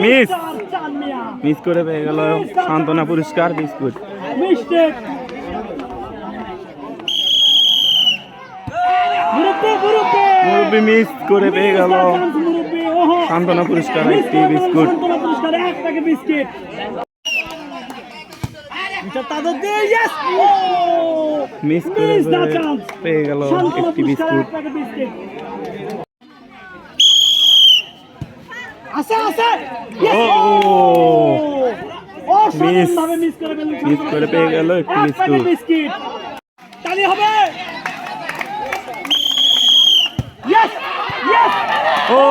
Miss miss করে পেয়ে গেল সান্ত্বনা পুরস্কার বিস্কুট। মুরব্বী মিস করে পেয়ে গেল সান্ত্বনা পুরস্কার একটি বিস্কুট। মিস করে পেয়ে গেল একটি বিস্কুট। মিস করে পেয়ে গেল একটি বিস্কুট। ও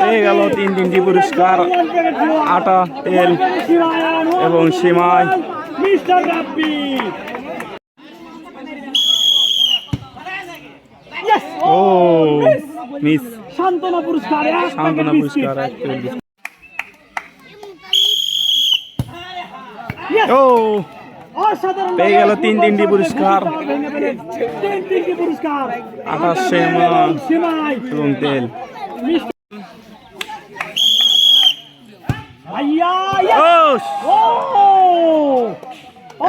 পেয়ে গেল তিনটি পুরস্কার, আটা, তেল এবং সেমাই। ও মিস সান্ত্বনা পুরস্কার ও পেয়ে গেল তিনটি পুরস্কার, আটা, সেমাই এবং তেল।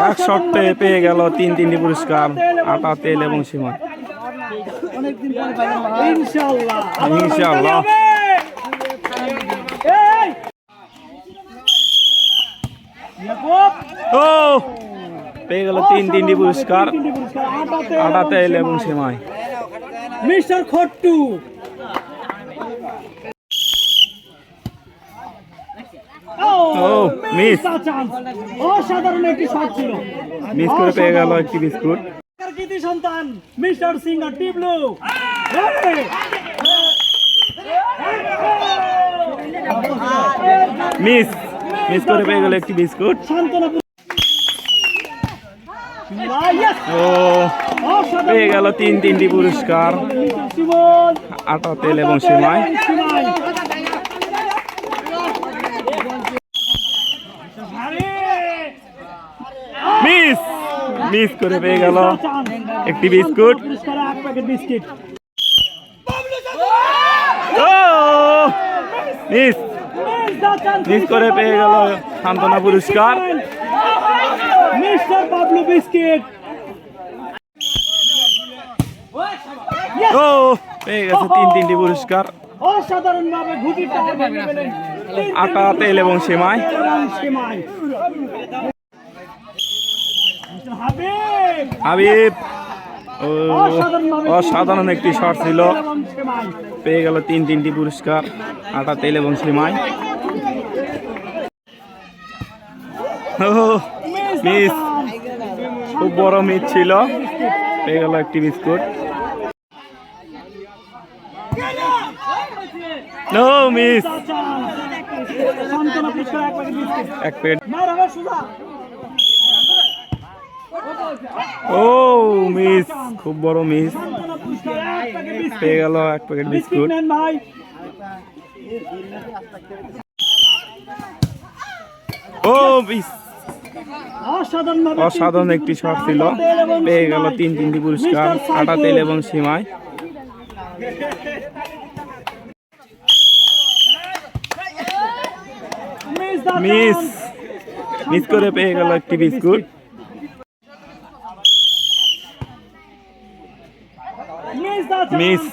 এক শর্তে পেয়ে গেল তিনটি পুরস্কার, আটা, তেল এবং সেমাই। ইনশাআল্লাহ ও পেয়ে গেল তিনটি পুরস্কার, আটা, তেল এবং সেমাই। মিস্টার খট্টু অসাধারণ একটি শট ছিল, মিস করে পেয়ে গেল একটি বিস্কুট। কৃতি সন্তান মিস্টার সিঙ্গার টিবলু মিস করে পেয়ে গেল একটি বিস্কুট। ও পেয়ে গেল তিনটি পুরস্কার, আটা, তেল এবং সেমাই। মিস করে পেয়ে গেল একটি বিস্কুট। মিস করে পেয়ে গেল সান্ত্বনা পুরস্কার। মিস্টার বাবলু বিস্কিট ও পেয়ে গেছে তিনটি পুরস্কার, অসাধারণ ভাবে আটা, তেল এবং সেমাই। হাবিব অসাধারণ একটি শট ছিল, পেয়ে গেল তিনটি পুরস্কার, আটা, তেল এবং সেমাই। মিস খুব বড় মিস ছিল, পেয়ে গেল একটি বিস্কুট। নো মিস এক প্লেট। ও মিস খুব বড় মিস, পেয়ে গেল এক প্যাকেট বিস্কুট। ও মিস অসাধারণ একটি শট ছিল, পেয়ে গেল তিনটি পুরস্কার, আটা, তেল এবং সেমাই। মিস করে পেয়ে গেল একটি বিস্কুট। মিস